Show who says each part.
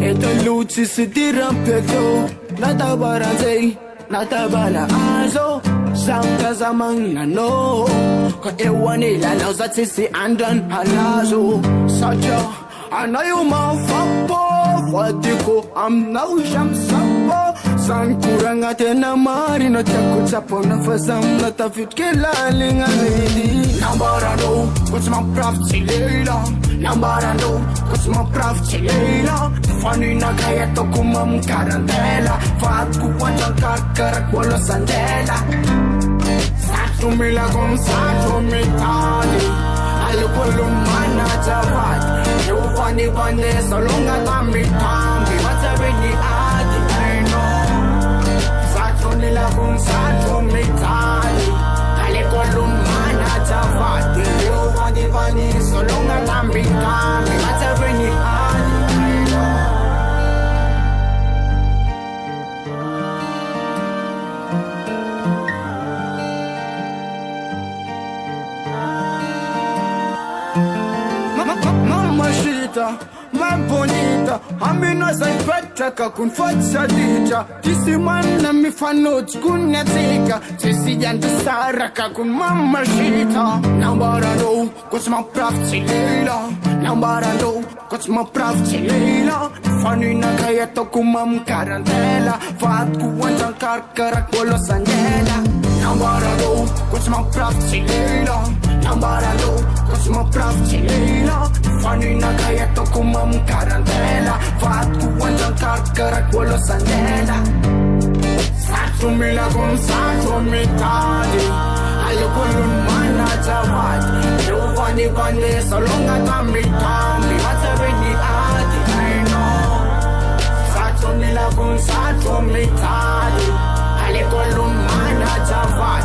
Speaker 1: Eto lutsy sy tiram-peko natabaran'izay natabana azo samkaza magnano ka eo anilanao za tsisy andrany halazo satria anao io mafapo vadiko aminao samsapo zany koragna tena marina tiako tsapona fa samina tafitry kelalina lady nambaranao ko tsy mampirafitsy lela nambaranao ko tsy mampirafitsy lela faninakay ataoko mamkarandela vatiko hoandrankakarak olosandela satro milako satro mitady alokolo manajavady eo fanivandesa longa tamitamby matsabeny ady aino satro nilako satro mitady alokolo manajavady eo fanivandesa longa tamitamby matsabeny ady aino Mamacita, ma bonita Amino sai petraka kun fatsaditra Tisi manna mi fanots kun natika Tisi jantu saraka kun mamacita Nambarano, kots ma pravci leila Nambarano, kots ma pravci leila Fanina kaya to kumam karantela Vatku wanjan karkarak wolo sanjela Nambarano, kots ma pravci leila Nambarano, kots ma pravci leila Fanina kaya to kumam karantela Vatku wanjan karkarak wolo sanjela Satro milagong satro mitadi Ayokulun manajawad Eufani-fani solonga tami-tami Matsabini adi aino Satro milagong satro mitadi Ayokulun manajawad